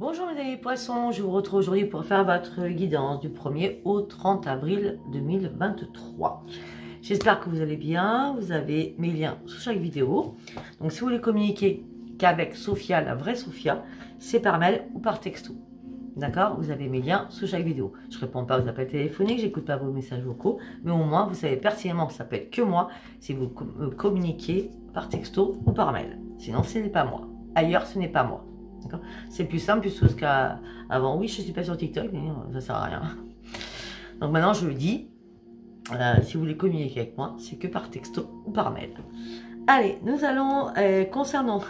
Bonjour mes amis poissons, je vous retrouve aujourd'hui pour faire votre guidance du 1er au 30 avril 2023. J'espère que vous allez bien, vous avez mes liens sous chaque vidéo. Donc si vous voulez communiquer qu'avec Sophia, la vraie Sophia, c'est par mail ou par texto. D'accord? Vous avez mes liens sous chaque vidéo. Je ne réponds pas aux appels téléphoniques, j'écoute pas vos messages vocaux, mais au moins vous savez pertinemment que ça peut être que moi si vous communiquez par texto ou par mail. Sinon ce n'est pas moi. Ailleurs ce n'est pas moi. C'est plus simple, plus chose qu'avant. Oui, je ne suis pas sur TikTok, mais ça ne sert à rien. Donc maintenant, je le dis, si vous voulez communiquer avec moi, c'est que par texto ou par mail. Allez, nous allons, concernant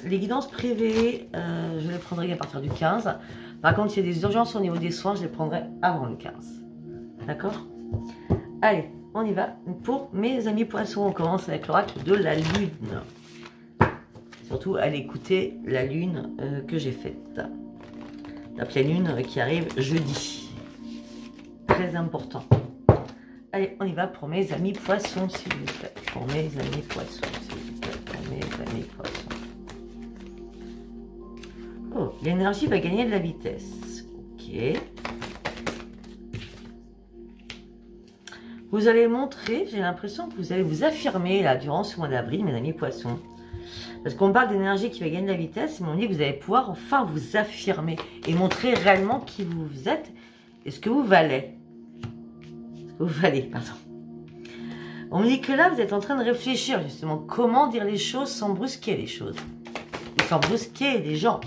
les guidances privées, je les prendrai à partir du 15. Par contre, s'il y a des urgences au niveau des soins, je les prendrai avant le 15. D'accord? Allez, on y va. Pour mes amis poissons, on commence avec l'oracle de la lune. Surtout à l'écouter la lune que j'ai faite. La pleine lune qui arrive jeudi. Très important. Allez, on y va pour mes amis poissons, s'il vous plaît. Pour mes amis poissons, s'il vous plaît. Pour mes amis poissons. Oh, l'énergie va gagner de la vitesse. Ok. Vous allez montrer, j'ai l'impression que vous allez vous affirmer là durant ce mois d'avril, mes amis poissons. Parce qu'on parle d'énergie qui va gagner de la vitesse, mais on dit que vous allez pouvoir enfin vous affirmer et montrer réellement qui vous êtes et ce que vous valez. Pardon. On me dit que là, vous êtes en train de réfléchir justement comment dire les choses sans brusquer les choses. Et sans brusquer les gens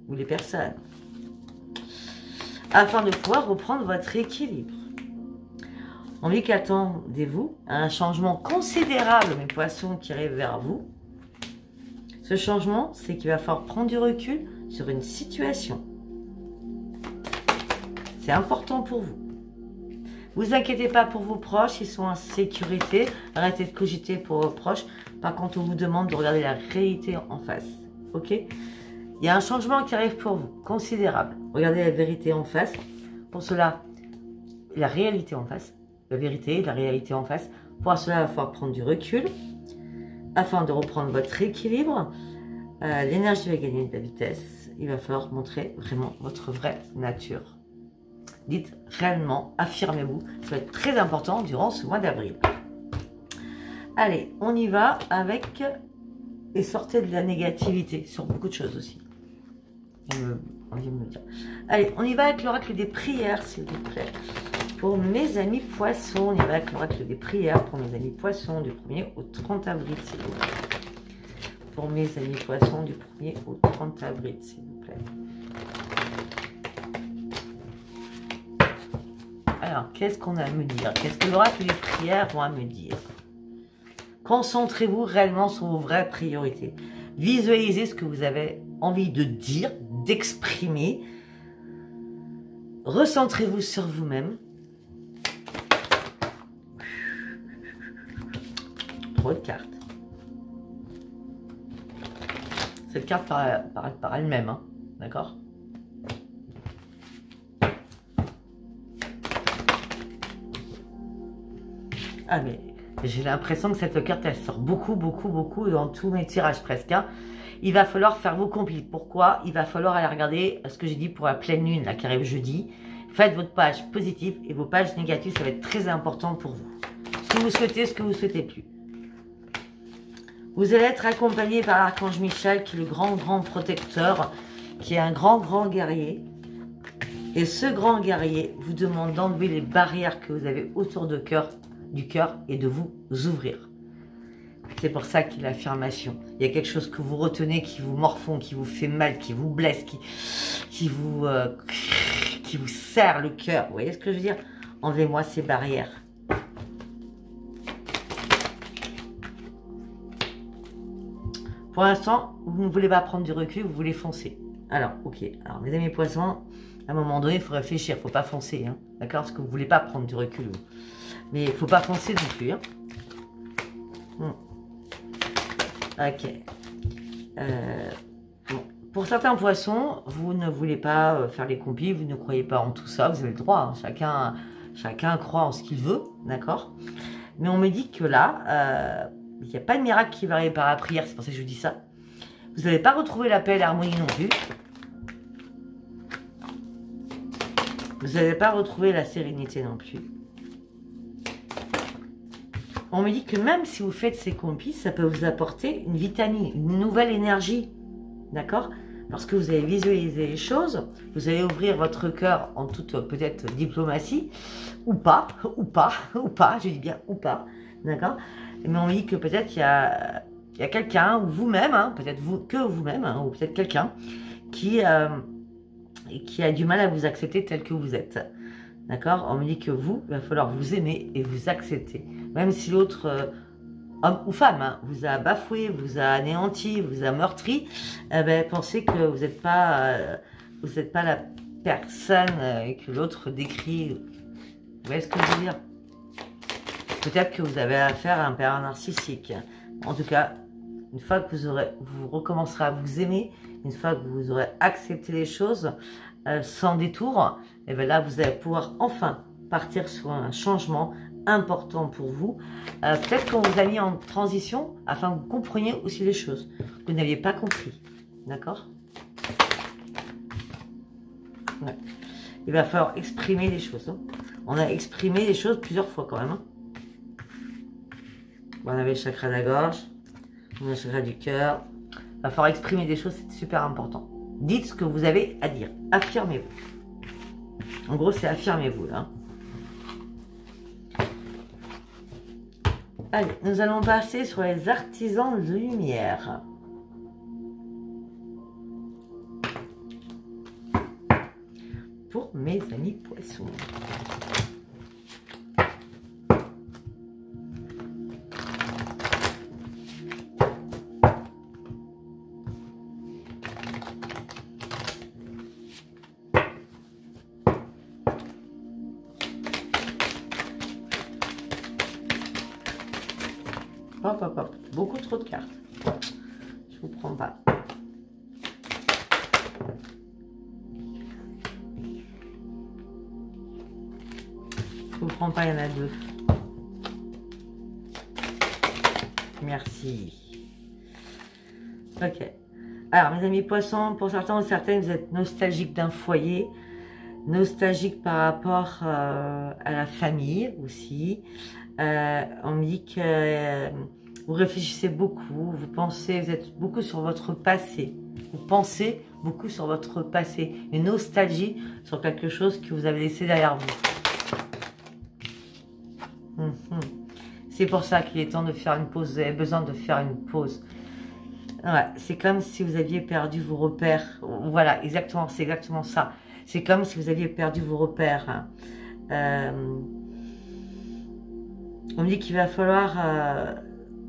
ou les personnes. Afin de pouvoir reprendre votre équilibre. On me dit qu'attendez-vous à un changement considérable, mes poissons, qui arrive vers vous. Ce changement, c'est qu'il va falloir prendre du recul sur une situation. C'est important pour vous. Vous inquiétez pas pour vos proches, ils sont en sécurité. Arrêtez de cogiter pour vos proches. Par contre, on vous demande de regarder la réalité en face. Ok? Il y a un changement qui arrive pour vous, considérable. Regardez la vérité en face. Pour cela, la réalité en face. La vérité, la réalité en face. Pour cela, il va falloir prendre du recul. Afin de reprendre votre équilibre, l'énergie va gagner de la vitesse. Il va falloir montrer vraiment votre vraie nature. Dites réellement, affirmez-vous. Ça va être très important durant ce mois d'avril. Allez, on y va avec... Et sortez de la négativité sur beaucoup de choses aussi. On vient de me dire. Allez, on y va avec l'oracle des prières, s'il vous plaît. Pour mes amis poissons, on y va avec l'oracle des prières pour mes amis poissons du 1er au 30 avril, s'il vous plaît. Pour mes amis poissons du 1er au 30 avril, s'il vous plaît. Alors, qu'est-ce qu'on a à me dire? Qu'est-ce que l'oracle des prières vont à me dire? Concentrez-vous réellement sur vos vraies priorités. Visualisez ce que vous avez envie de dire, d'exprimer. Recentrez-vous sur vous-même. Trop de cartes. Cette carte par elle-même, hein, d'accord? Ah mais j'ai l'impression que cette carte elle sort beaucoup dans tous mes tirages presque. Hein. Il va falloir faire vos complis. Pourquoi? Il va falloir aller regarder ce que j'ai dit pour la pleine lune là qui arrive jeudi. Faites votre page positive et vos pages négatives, ça va être très important pour vous. Ce que vous souhaitez, ce que vous ne souhaitez plus. Vous allez être accompagné par l'archange Michel, qui est le grand protecteur, qui est un grand guerrier. Et ce grand guerrier vous demande d'enlever les barrières que vous avez autour du cœur et de vous ouvrir. C'est pour ça qu'il y a l'affirmation. Il y a quelque chose que vous retenez, qui vous morfond, qui vous fait mal, qui vous blesse, qui vous serre le cœur. Vous voyez ce que je veux dire? Enlevez-moi ces barrières. Pour l'instant, vous ne voulez pas prendre du recul, vous voulez foncer. Alors, ok. Alors, mes amis poissons, à un moment donné, il faut réfléchir, il ne faut pas foncer. Hein, d'accord? Parce que vous ne voulez pas prendre du recul. Vous. Mais il ne faut pas foncer non plus. Hein. Ok. Bon. Pour certains poissons, vous ne voulez pas faire les complis, vous ne croyez pas en tout ça, vous avez le droit. Hein, chacun croit en ce qu'il veut, d'accord? Mais on me dit que là, il n'y a pas de miracle qui va arriver par la prière, c'est pour ça que je vous dis ça. Vous n'allez pas retrouver la paix et l'harmonie non plus. Vous n'allez pas retrouver la sérénité non plus. On me dit que même si vous faites ces combis, ça peut vous apporter une vitamine, une nouvelle énergie. D'accord? Parce que vous allez visualiser les choses, vous allez ouvrir votre cœur en toute peut-être diplomatie, ou pas, je dis bien ou pas, d'accord? Mais on me dit que peut-être il y a quelqu'un, ou vous-même, hein, peut-être que vous-même, hein, ou peut-être quelqu'un qui a du mal à vous accepter tel que vous êtes. D'accord? On me dit que vous, il va falloir vous aimer et vous accepter. Même si l'autre, homme ou femme, hein, vous a bafoué, vous a anéanti, vous a meurtri, pensez que vous n'êtes pas la personne que l'autre décrit. Vous voyez ce que je veux dire? Peut-être que vous avez affaire à un père narcissique. En tout cas, une fois que vous recommencerez à vous aimer, une fois que vous aurez accepté les choses sans détour, et bien là, vous allez pouvoir enfin partir sur un changement important pour vous. Peut-être qu'on vous a mis en transition afin que vous compreniez aussi les choses que vous n'aviez pas compris. D'accord? Ouais. Il va falloir exprimer les choses. Hein. On a exprimé les choses plusieurs fois quand même. Hein. On avait le chakra de la gorge, on a le chakra du cœur. Il va falloir exprimer des choses, c'est super important. Dites ce que vous avez à dire. Affirmez-vous. En gros, c'est affirmez-vous là. Allez, nous allons passer sur les artisans de lumière. Pour mes amis poissons. Hop, hop, hop. Beaucoup trop de cartes. Je vous prends pas. Je vous prends pas, il y en a deux. Merci. Ok. Alors, mes amis poissons, pour certains ou certaines, vous êtes nostalgiques d'un foyer. Nostalgique par rapport à la famille aussi. On me dit que vous réfléchissez beaucoup, vous pensez, vous êtes beaucoup sur votre passé. Vous pensez beaucoup sur votre passé. Une nostalgie sur quelque chose que vous avez laissé derrière vous. C'est pour ça qu'il est temps de faire une pause. Vous avez besoin de faire une pause. Ouais, c'est comme si vous aviez perdu vos repères. Voilà, exactement, c'est exactement ça. C'est comme si vous aviez perdu vos repères. On me dit qu'il va falloir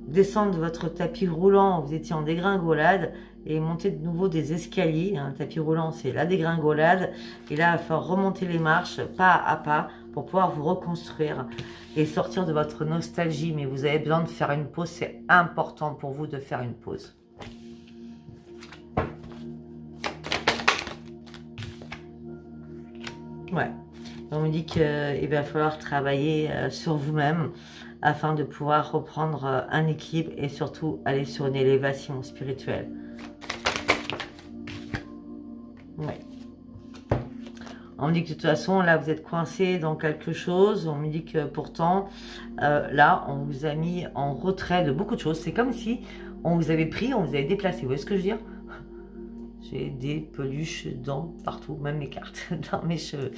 descendre de votre tapis roulant. Vous étiez en dégringolade et monter de nouveau des escaliers. Un tapis roulant, c'est la dégringolade. Et là, il va falloir remonter les marches pas à pas pour pouvoir vous reconstruire et sortir de votre nostalgie. Mais vous avez besoin de faire une pause. C'est important pour vous de faire une pause. Ouais. On me dit qu'il va falloir travailler sur vous-même afin de pouvoir reprendre un équilibre et surtout aller sur une élévation spirituelle. Ouais. On me dit que de toute façon, là, vous êtes coincé dans quelque chose. On me dit que pourtant, là, on vous a mis en retrait de beaucoup de choses. C'est comme si on vous avait pris, on vous avait déplacé. Vous voyez ce que je veux dire? J'ai des peluches dans partout, même mes cartes, dans mes cheveux.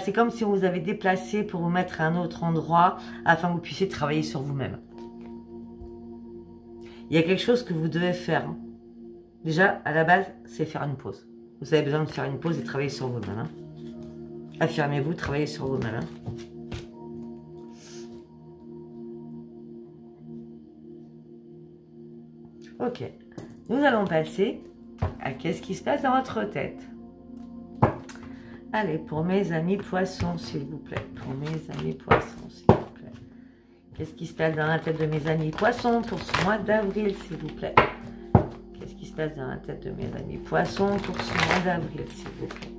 C'est comme si on vous avait déplacé pour vous mettre à un autre endroit afin que vous puissiez travailler sur vous-même. Il y a quelque chose que vous devez faire. Hein. Déjà, à la base, c'est faire une pause. Vous avez besoin de faire une pause et travailler sur vous-même. Hein. Affirmez-vous, travaillez sur vous-même. Hein. Ok. Nous allons passer à qu'est-ce qui se passe dans votre tête. Allez, pour mes amis poissons, s'il vous plaît. Pour mes amis poissons, s'il vous plaît. Qu'est-ce qui se passe dans la tête de mes amis poissons pour ce mois d'avril, s'il vous plaît. Qu'est-ce qui se passe dans la tête de mes amis poissons pour ce mois d'avril, s'il vous plaît.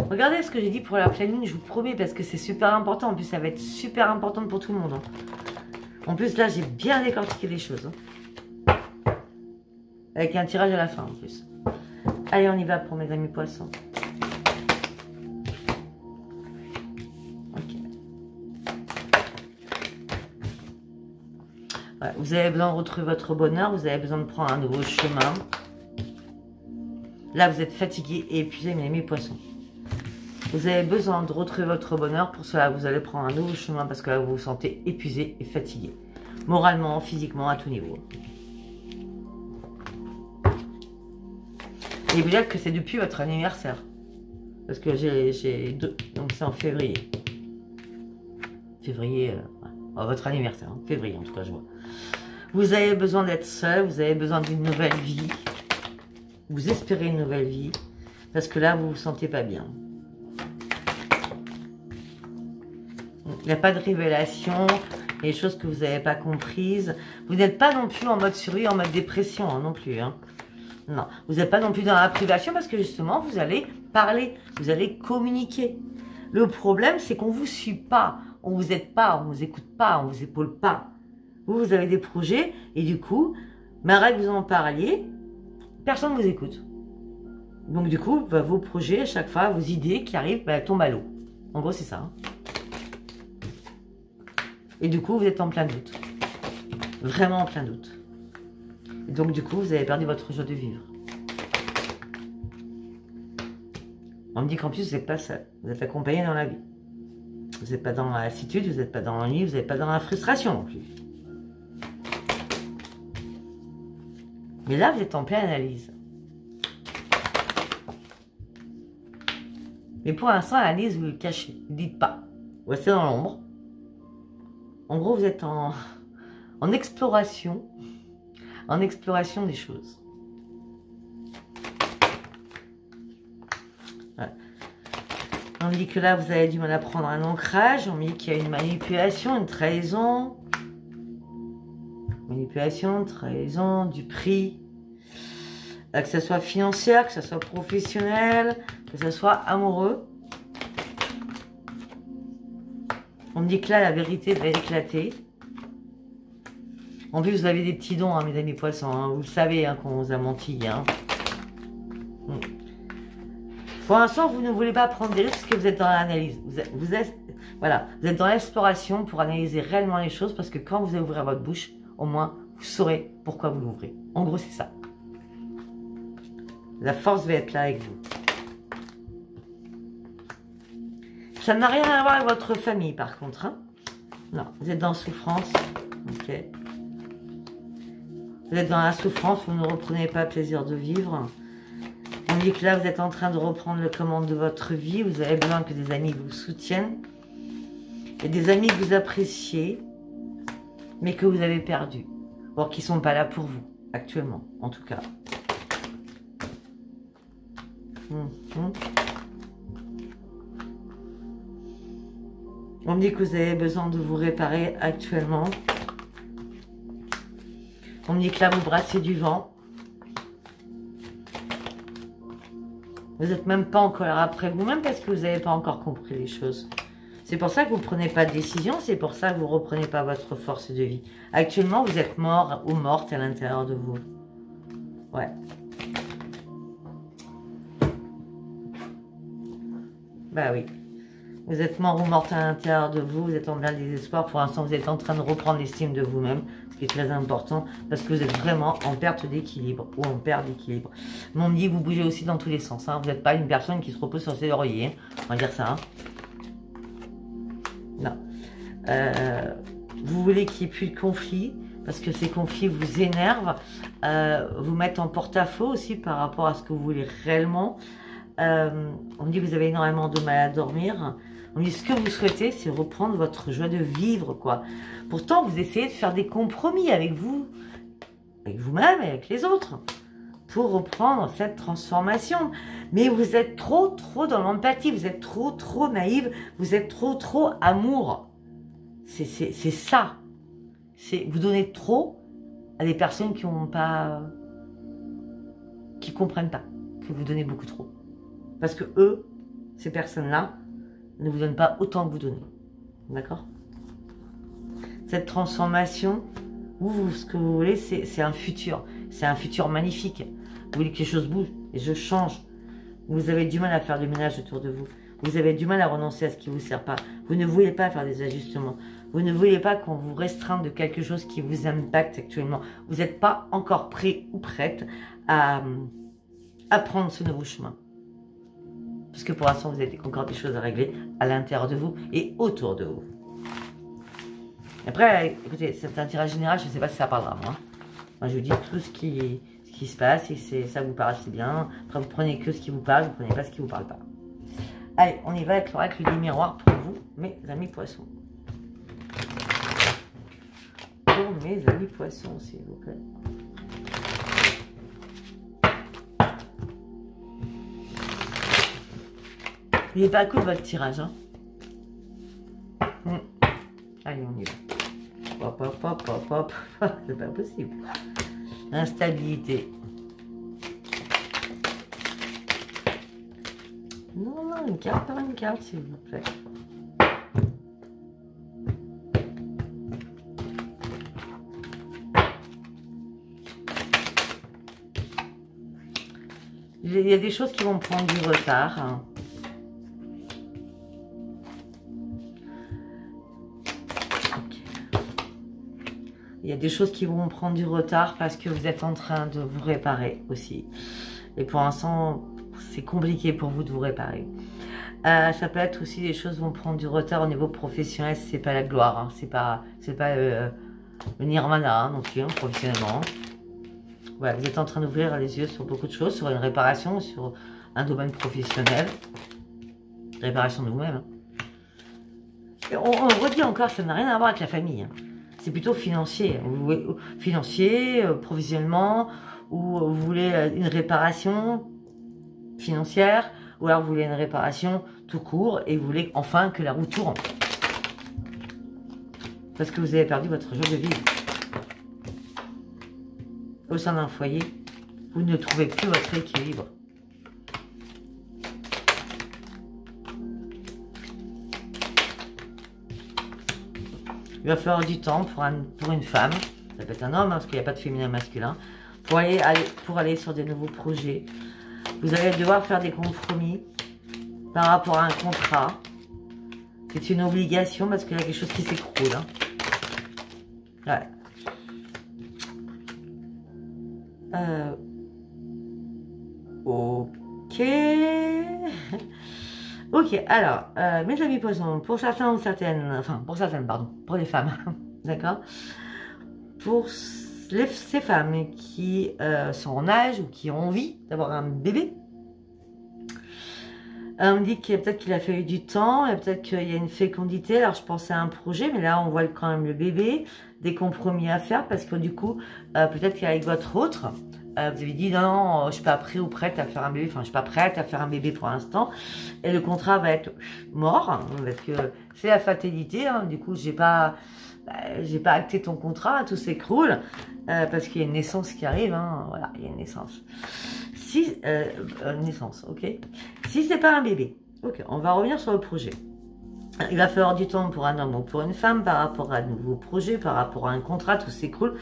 Regardez ce que j'ai dit pour la pleine lune, je vous promets, parce que c'est super important. En plus, ça va être super important pour tout le monde. Hein. En plus, là, j'ai bien décortiqué les choses. Hein. Avec un tirage à la fin, en plus. Allez, on y va pour mes amis poissons. Ok. Ouais, vous avez besoin de retrouver votre bonheur. Vous avez besoin de prendre un nouveau chemin. Là, vous êtes fatigué et épuisé, mes amis poissons. Vous avez besoin de retrouver votre bonheur. Pour cela, vous allez prendre un nouveau chemin parce que là, vous vous sentez épuisé et fatigué. Moralement, physiquement, à tout niveau. Et vous dites que c'est depuis votre anniversaire. Parce que j'ai deux. Donc c'est en février. Février, votre anniversaire. Hein, février, en tout cas, je vois. Vous avez besoin d'être seul. Vous avez besoin d'une nouvelle vie. Vous espérez une nouvelle vie. Parce que là, vous vous sentez pas bien. Il n'y a pas de révélation. Il y a des choses que vous n'avez pas comprises. Vous n'êtes pas non plus en mode survie, en mode dépression, hein, non plus. Hein. Non, vous n'êtes pas non plus dans la privation parce que justement, vous allez parler, vous allez communiquer. Le problème, c'est qu'on ne vous suit pas, on ne vous aide pas, on ne vous écoute pas, on ne vous épaule pas. Vous avez des projets et du coup, malgré que vous en parliez, personne ne vous écoute. Donc du coup, vos projets, à chaque fois, vos idées qui arrivent, tombent à l'eau. En gros, c'est ça. Hein. Et du coup, vous êtes en plein doute. Vraiment en plein doute. Et donc, du coup, vous avez perdu votre joie de vivre. On me dit qu'en plus, vous n'êtes pas seul. Vous êtes accompagné dans la vie. Vous n'êtes pas dans la lassitude, vous n'êtes pas dans l'ennui, vous n'êtes pas dans la frustration non plus. Mais là, vous êtes en pleine analyse. Mais pour l'instant, l'analyse, vous le cachez. Vous ne dites pas. Vous restez dans l'ombre. En gros, vous êtes en exploration. En exploration des choses. Voilà. On me dit que là, vous avez du mal à prendre un ancrage. On me dit qu'il y a une manipulation, une trahison. Manipulation, trahison, du prix. Que ce soit financière, que ce soit professionnel, que ce soit amoureux. On me dit que là, la vérité va éclater. En plus, vous avez des petits dons, hein, mes amis poissons. Hein. Vous le savez hein, qu'on vous a menti. Hein. Pour l'instant, vous ne voulez pas prendre des risques parce que vous êtes dans l'analyse. Vous êtes dans l'exploration pour analyser réellement les choses parce que quand vous allez ouvrir votre bouche, au moins, vous saurez pourquoi vous l'ouvrez. En gros, c'est ça. La force va être là avec vous. Ça n'a rien à voir avec votre famille, par contre. Hein. Non, vous êtes dans la souffrance. Ok. Vous êtes dans la souffrance, vous ne reprenez pas plaisir de vivre. On dit que là, vous êtes en train de reprendre le commande de votre vie. Vous avez besoin que des amis vous soutiennent. Et des amis que vous appréciez, mais que vous avez perdus. Or, qui ne sont pas là pour vous, actuellement, en tout cas. On me dit que vous avez besoin de vous réparer actuellement. On me dit que là, vous brassez du vent. Vous n'êtes même pas en colère après vous-même parce que vous n'avez pas encore compris les choses. C'est pour ça que vous ne prenez pas de décision. C'est pour ça que vous ne reprenez pas votre force de vie. Actuellement, vous êtes mort ou morte à l'intérieur de vous. Ouais. Bah oui. Vous êtes mort ou morte à l'intérieur de vous. Vous êtes en plein désespoir. Pour l'instant, vous êtes en train de reprendre l'estime de vous-même. Ce qui est très important. Parce que vous êtes vraiment en perte d'équilibre. Ou en perte d'équilibre. Mais on me dit que vous bougez aussi dans tous les sens. Hein. Vous n'êtes pas une personne qui se repose sur ses lauriers. Hein. On va dire ça. Hein. Non. Vous voulez qu'il n'y ait plus de conflits. Parce que ces conflits vous énervent. Vous mettent en porte-à-faux aussi par rapport à ce que vous voulez réellement. On me dit que vous avez énormément de mal à dormir. On me dit ce que vous souhaitez, c'est reprendre votre joie de vivre, quoi. Pourtant, vous essayez de faire des compromis avec vous, avec vous-même et avec les autres, pour reprendre cette transformation. Mais vous êtes trop dans l'empathie, vous êtes trop naïve, vous êtes trop amour. C'est ça. Vous donnez trop à des personnes qui n'ont pas, qui comprennent pas que vous donnez beaucoup trop. Parce que eux, ces personnes-là, ne vous donnent pas autant que vous donnez. D'accord? cette transformation, ce que vous voulez, c'est un futur. C'est un futur magnifique. Vous voulez que les choses bougent et je change. Vous avez du mal à faire du ménage autour de vous. Vous avez du mal à renoncer à ce qui ne vous sert pas. Vous ne voulez pas faire des ajustements. Vous ne voulez pas qu'on vous restreigne de quelque chose qui vous impacte actuellement. Vous n'êtes pas encore prêt ou prête à prendre ce nouveau chemin. Puisque pour l'instant, vous avez encore des choses à régler à l'intérieur de vous et autour de vous. Après, écoutez, c'est un tirage général, je ne sais pas si ça parlera. Moi, je vous dis tout ce qui se passe et ça vous parle assez bien. Après, vous prenez que ce qui vous parle, vous ne prenez pas ce qui ne vous parle pas. Allez, on y va avec l'oracle du miroir pour vous, mes amis poissons. Pour mes amis poissons, s'il vous plaît. Il n'est pas cool votre tirage, hein. Allez, on y va. Hop, hop, hop, hop, hop. C'est pas possible. Instabilité. Non, non, une carte par une carte, s'il vous plaît. Il y a des choses qui vont prendre du retard. Hein. Il y a des choses qui vont prendre du retard parce que vous êtes en train de vous réparer aussi. Et pour l'instant, c'est compliqué pour vous de vous réparer. Ça peut être aussi des choses qui vont prendre du retard au niveau professionnel. C'est pas la gloire, hein. C'est pas le nirvana, hein, non plus, hein, professionnellement. Voilà, vous êtes en train d'ouvrir les yeux sur beaucoup de choses, sur une réparation, sur un domaine professionnel. Réparation de vous-même. Hein. Et on redit encore, ça n'a rien à voir avec la famille. Hein. C'est plutôt financier. Financier, professionnellement, ou vous voulez une réparation financière, ou alors vous voulez une réparation tout court, et vous voulez enfin que la roue tourne. Parce que vous avez perdu votre joie de vivre. Au sein d'un foyer, vous ne trouvez plus votre équilibre. Il va falloir du temps pour une femme, ça peut être un homme, hein, parce qu'il n'y a pas de féminin masculin, pour aller sur des nouveaux projets. Vous allez devoir faire des compromis par rapport à un contrat. C'est une obligation parce qu'il y a quelque chose qui s'écroule. Hein. Ouais. Ok. Ok, alors, mes amis poissons, pour certains ou certaines, enfin, pour certaines, pardon, pour les femmes, d'accord? Pour ces femmes qui sont en âge ou qui ont envie d'avoir un bébé, on me dit qu'il peut-être qu'il a fallu du temps, et peut-être qu'il y a une fécondité. Alors, je pensais à un projet, mais là, on voit quand même le bébé, des compromis à faire, parce que du coup, peut-être qu'avec votre autre, vous avez dit non, je ne suis pas prêt ou prête à faire un bébé, enfin, je ne suis pas prête à faire un bébé pour l'instant, et le contrat va être mort, hein, parce que c'est la fatalité, hein, du coup, j'ai pas acté ton contrat, tout s'écroule, parce qu'il y a une naissance qui arrive, hein, voilà, il y a une naissance. Si, naissance, ok. Si c'est pas un bébé, ok, on va revenir sur le projet. Il va falloir du temps pour un homme ou pour une femme par rapport à un nouveau projet, par rapport à un contrat, tout s'écroule.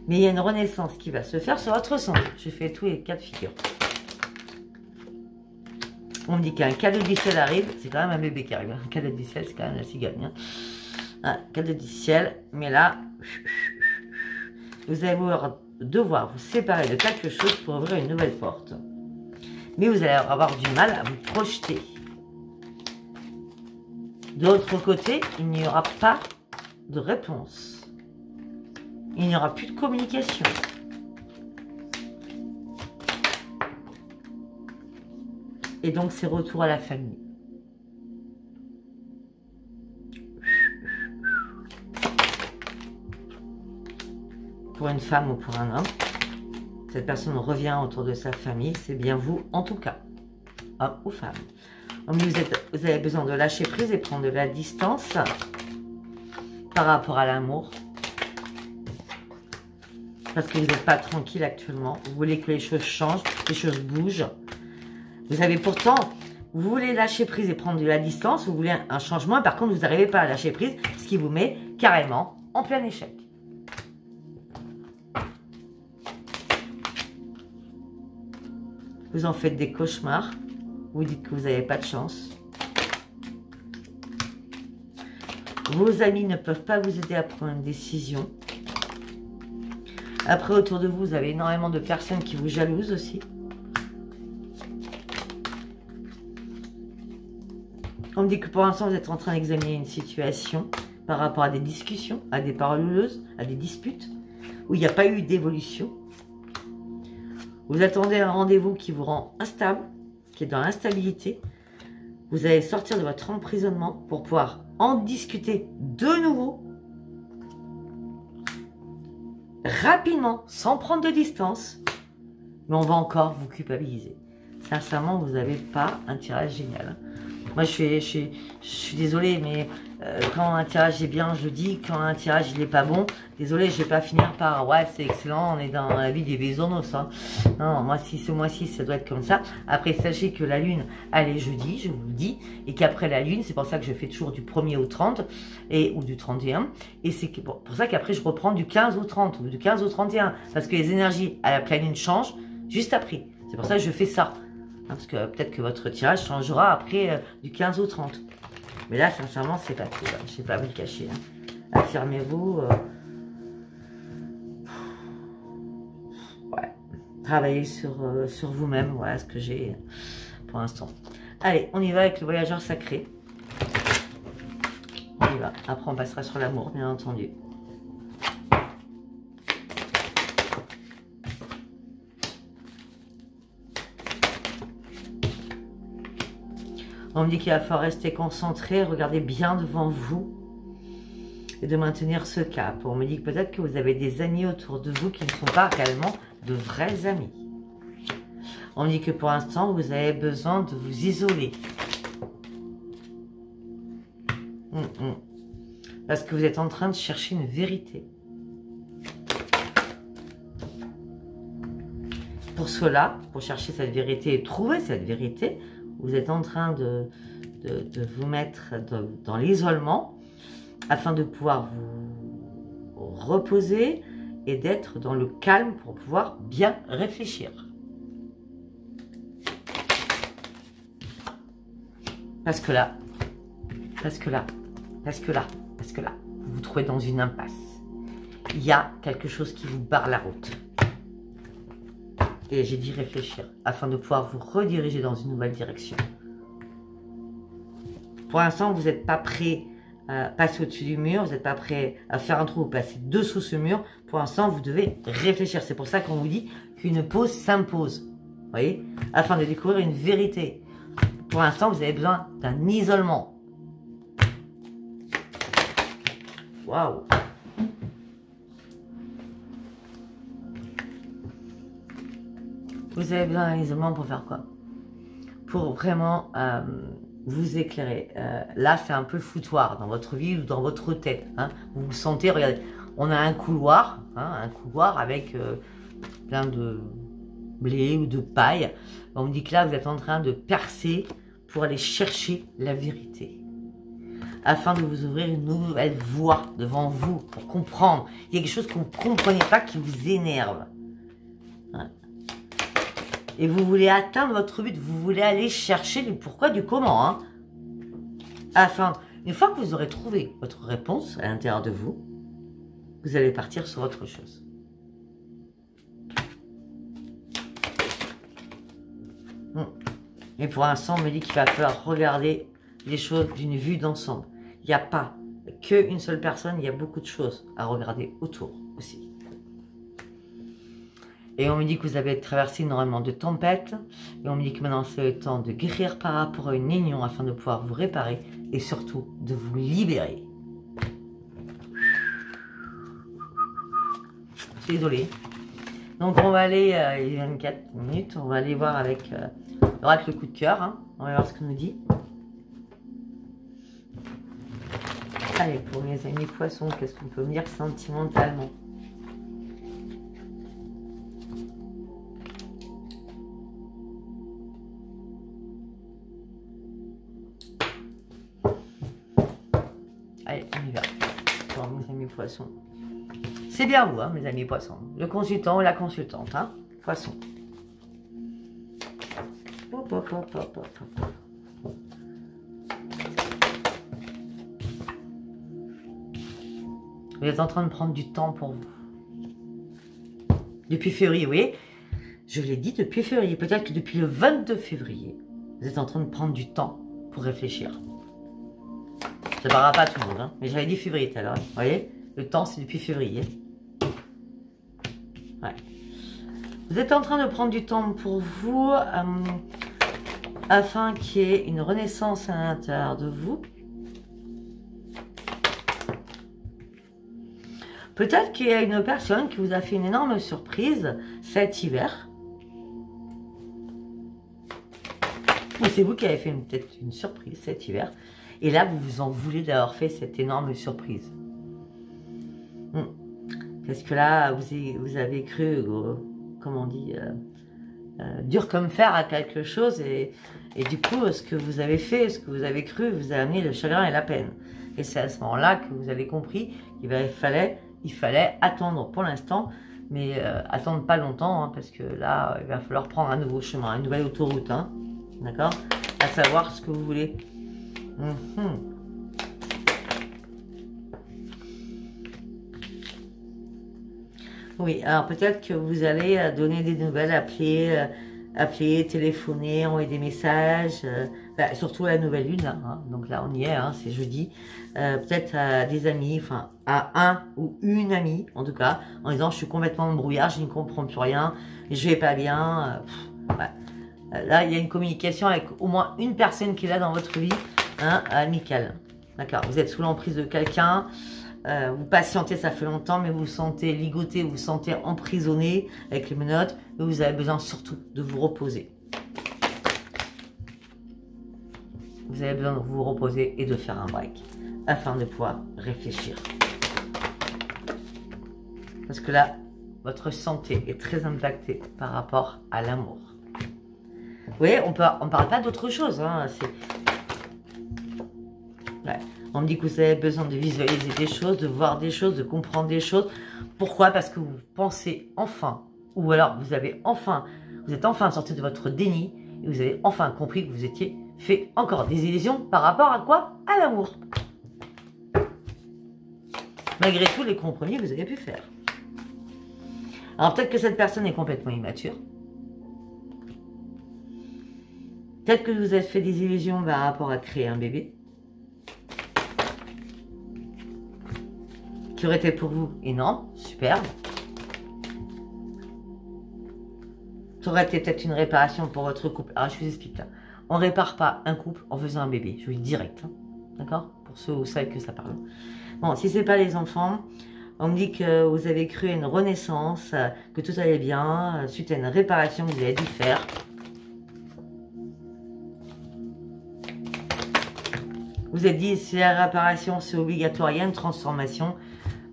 Mais il y a une renaissance qui va se faire sur votre santé. Je fais tous les cas de figure. On me dit qu'un cadeau du ciel arrive. C'est quand même un bébé qui arrive. Un cadeau du ciel, c'est quand même la cigogne. Hein. Un cadeau du ciel. Mais là, vous allez devoir vous séparer de quelque chose pour ouvrir une nouvelle porte. Mais vous allez avoir du mal à vous projeter. De l'autre côté, il n'y aura pas de réponse. Il n'y aura plus de communication. Et donc, c'est retour à la famille. Pour une femme ou pour un homme, cette personne revient autour de sa famille. C'est bien vous, en tout cas, homme ou femme. Vous avez besoin de lâcher prise et prendre de la distance par rapport à l'amour. Parce que vous n'êtes pas tranquille actuellement. Vous voulez que les choses changent, que les choses bougent. Vous avez pourtant, vous voulez lâcher prise et prendre de la distance. Vous voulez un changement. Par contre, vous n'arrivez pas à lâcher prise. Ce qui vous met carrément en plein échec. Vous en faites des cauchemars. Vous dites que vous n'avez pas de chance. Vos amis ne peuvent pas vous aider à prendre une décision. Après, autour de vous, vous avez énormément de personnes qui vous jalousent aussi. On me dit que pour l'instant, vous êtes en train d'examiner une situation par rapport à des discussions, à des paroles houleuses, à des disputes, où il n'y a pas eu d'évolution. Vous attendez un rendez-vous qui vous rend instable, qui est dans l'instabilité. Vous allez sortir de votre emprisonnement pour pouvoir en discuter de nouveau, rapidement, sans prendre de distance. Mais on va encore vous culpabiliser. Sincèrement, vous n'avez pas un tirage génial. Moi, je suis désolée, mais quand un tirage est bien, je le dis. Quand un tirage il n'est pas bon, désolée, je ne vais pas finir par ouais, c'est excellent, on est dans la vie des bisounours. Hein. Non, moi, si ce mois-ci, ça doit être comme ça. Après, sachez que la lune, elle est jeudi, je vous le dis, et qu'après la lune, c'est pour ça que je fais toujours du 1er au 30 ou du 31. Et c'est pour ça qu'après, je reprends du 15 au 30 ou du 15 au 31 parce que les énergies à la pleine lune changent juste après. C'est pour ça que je fais ça. Parce que peut-être que votre tirage changera après du 15 au 30. Mais là, sincèrement, c'est pas cool. Je ne vais pas vous le cacher. Hein. Affirmez-vous. Ouais. Travaillez sur vous-même. Voilà ce que j'ai pour l'instant. Allez, on y va avec le voyageur sacré. On y va. Après, on passera sur l'amour, bien entendu. On me dit qu'il va falloir rester concentré, regarder bien devant vous et de maintenir ce cap. On me dit que peut-être que vous avez des amis autour de vous qui ne sont pas réellement de vrais amis. On me dit que pour l'instant, vous avez besoin de vous isoler. Parce que vous êtes en train de chercher une vérité. Pour cela, pour chercher cette vérité et trouver cette vérité, vous êtes en train de vous mettre dans l'isolement afin de pouvoir vous reposer et d'être dans le calme pour pouvoir bien réfléchir. Parce que là, vous vous trouvez dans une impasse. Il y a quelque chose qui vous barre la route. Et j'ai dit réfléchir, afin de pouvoir vous rediriger dans une nouvelle direction. Pour l'instant, vous n'êtes pas prêt à passer au-dessus du mur, vous n'êtes pas prêt à faire un trou ou passer dessous ce mur. Pour l'instant, vous devez réfléchir. C'est pour ça qu'on vous dit qu'une pause s'impose. Vous voyez, afin de découvrir une vérité. Pour l'instant, vous avez besoin d'un isolement. Waouh! Vous avez besoin d'un isolement pour faire quoi? Pour vraiment vous éclairer. Là, c'est un peu le foutoir dans votre vie ou dans votre tête. Hein. Vous vous sentez, regardez, on a un couloir avec plein de blé ou de paille. On me dit que là, vous êtes en train de percer pour aller chercher la vérité. Afin de vous ouvrir une nouvelle voie devant vous pour comprendre. Il y a quelque chose que vous ne comprenez pas qui vous énerve. Hein. Et vous voulez atteindre votre but, vous voulez aller chercher du pourquoi, du comment. Hein. Afin, une fois que vous aurez trouvé votre réponse à l'intérieur de vous, vous allez partir sur autre chose. Et pour l'instant, on me dit qu'il va falloir regarder les choses d'une vue d'ensemble. Il n'y a pas qu'une seule personne, il y a beaucoup de choses à regarder autour aussi. Et on me dit que vous avez traversé énormément de tempêtes. Et on me dit que maintenant c'est le temps de guérir par rapport à une union afin de pouvoir vous réparer et surtout de vous libérer. Je suis désolée. Donc on va aller, il est 24 minutes, on va aller voir avec l'oracle le coup de cœur. Hein. On va voir ce qu'il nous dit. Allez, pour mes amis poissons, qu'est-ce qu'on peut me dire sentimentalement? Allez, on y va. Pour poissons. C'est bien vous, hein, mes amis poissons. Le consultant ou la consultante, hein, poisson. Hop, hop, hop, hop, hop, hop. Vous êtes en train de prendre du temps pour vous. Depuis février, vous voyez, je l'ai dit depuis février. Peut-être que depuis le 22 février, vous êtes en train de prendre du temps pour réfléchir. Ça ne parlera pas à tout le monde, hein, mais j'avais dit février tout à l'heure. Vous voyez, le temps, c'est depuis février. Ouais. Vous êtes en train de prendre du temps pour vous afin qu'il y ait une renaissance à l'intérieur de vous. Peut-être qu'il y a une personne qui vous a fait une énorme surprise cet hiver. Ou c'est vous qui avez fait peut-être une surprise cet hiver. Et là, vous vous en voulez d'avoir fait cette énorme surprise. Parce que là, vous avez cru, comment on dit, dur comme fer à quelque chose. Et du coup, ce que vous avez fait, ce que vous avez cru, vous a amené le chagrin et la peine. Et c'est à ce moment-là que vous avez compris qu'il fallait attendre pour l'instant. Mais attendre pas longtemps, hein, parce que là, il va falloir prendre un nouveau chemin, une nouvelle autoroute. Hein, d'accord? À savoir ce que vous voulez. Oui, alors peut-être que vous allez donner des nouvelles, appeler, téléphoner, envoyer des messages, surtout à la nouvelle lune, hein, donc là on y est, hein, c'est jeudi, peut-être à des amis, enfin à un ou une amie en tout cas, en disant je suis complètement en brouillard, je ne comprends plus rien, je vais pas bien, ouais. Là il y a une communication avec au moins une personne qui est là dans votre vie, hein, amicale, d'accord, vous êtes sous l'emprise de quelqu'un. Vous patientez, ça fait longtemps, mais vous vous sentez ligoté, vous vous sentez emprisonné avec les menottes, mais vous avez besoin surtout de vous reposer. Vous avez besoin de vous reposer et de faire un break, afin de pouvoir réfléchir. Parce que là, votre santé est très impactée par rapport à l'amour. Vous voyez, on parle pas d'autre chose, hein, ouais. On me dit que vous avez besoin de visualiser des choses, de voir des choses, de comprendre des choses. Pourquoi? Parce que vous pensez enfin, ou alors vous êtes enfin sorti de votre déni, et vous avez enfin compris que vous étiez fait encore des illusions par rapport à quoi? À l'amour. Malgré tous les compromis que vous avez pu faire. Alors peut-être que cette personne est complètement immature. Peut-être que vous avez fait des illusions par rapport à créer un bébé. Qui aurait été pour vous énorme, superbe. Ça aurait été peut-être une réparation pour votre couple. Alors je vous explique là. On ne répare pas un couple en faisant un bébé. Je vous dis direct. Hein. D'accord? Pour ceux ou celles que ça parle. Bon, si ce n'est pas les enfants, on me dit que vous avez cru à une renaissance, que tout allait bien, suite à une réparation que vous avez dû faire. Vous êtes dit, si la réparation c'est obligatoire, il y a une transformation.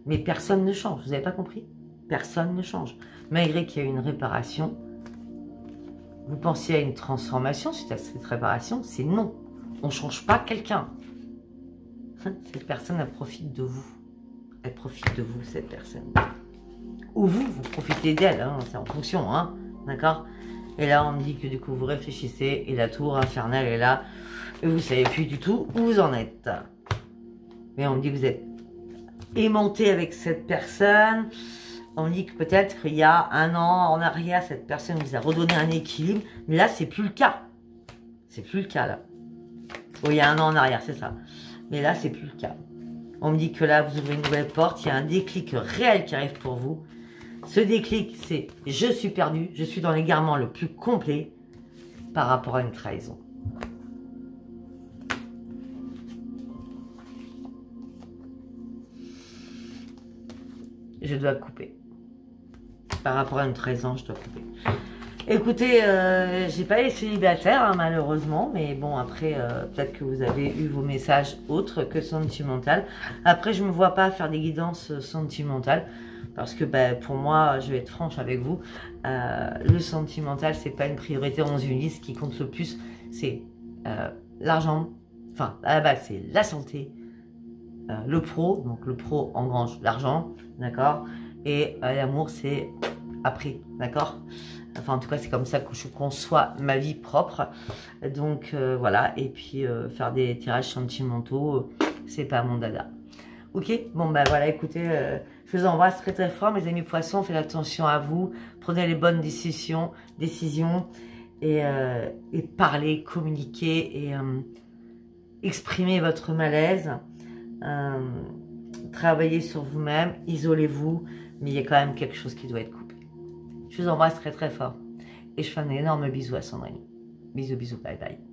Mais personne ne change, vous n'avez pas compris? Personne ne change. Malgré qu'il y ait une réparation, vous pensiez à une transformation suite à cette réparation, c'est non. On ne change pas quelqu'un. Cette personne, elle profite de vous. Elle profite de vous, cette personne. Ou vous profitez d'elle, hein, c'est en fonction, hein, d'accord? Et là, on me dit que du coup, vous réfléchissez et la tour infernale est là. Et vous ne savez plus du tout où vous en êtes. Mais on me dit que vous êtes aimanté avec cette personne. On me dit que peut-être qu'il y a un an en arrière, cette personne vous a redonné un équilibre. Mais là, c'est plus le cas. C'est plus le cas, là. Oui, il y a un an en arrière, c'est ça. Mais là, c'est plus le cas. On me dit que là, vous ouvrez une nouvelle porte. Il y a un déclic réel qui arrive pour vous. Ce déclic, c'est « je suis perdu, je suis dans l'égarement le plus complet par rapport à une trahison ». Je dois couper. Par rapport à une trahison, je dois couper. Écoutez, j'ai pas les célibataires, hein, malheureusement. Mais bon, après, peut-être que vous avez eu vos messages autres que sentimental. Après, je me vois pas faire des guidances sentimentales. Parce que pour moi, je vais être franche avec vous. Le sentimental, c'est pas une priorité dans une liste. Ce qui compte le plus, c'est l'argent. Enfin, à la base, c'est la santé, le pro, donc le pro engrange l'argent, d'accord, et l'amour c'est après, d'accord. Enfin, en tout cas, c'est comme ça que je conçois ma vie propre. Donc, voilà. Et puis, faire des tirages sentimentaux, c'est pas mon dada. Ok? Bon, bah voilà, écoutez, je vous embrasse très très fort, mes amis poissons. Faites attention à vous. Prenez les bonnes décisions et parlez, communiquez et exprimez votre malaise. Travaillez sur vous-même, isolez-vous, mais il y a quand même quelque chose qui doit être coupé. Je vous embrasse très très fort et je fais un énorme bisou à Sandrine. Bisous, bisous, bye bye.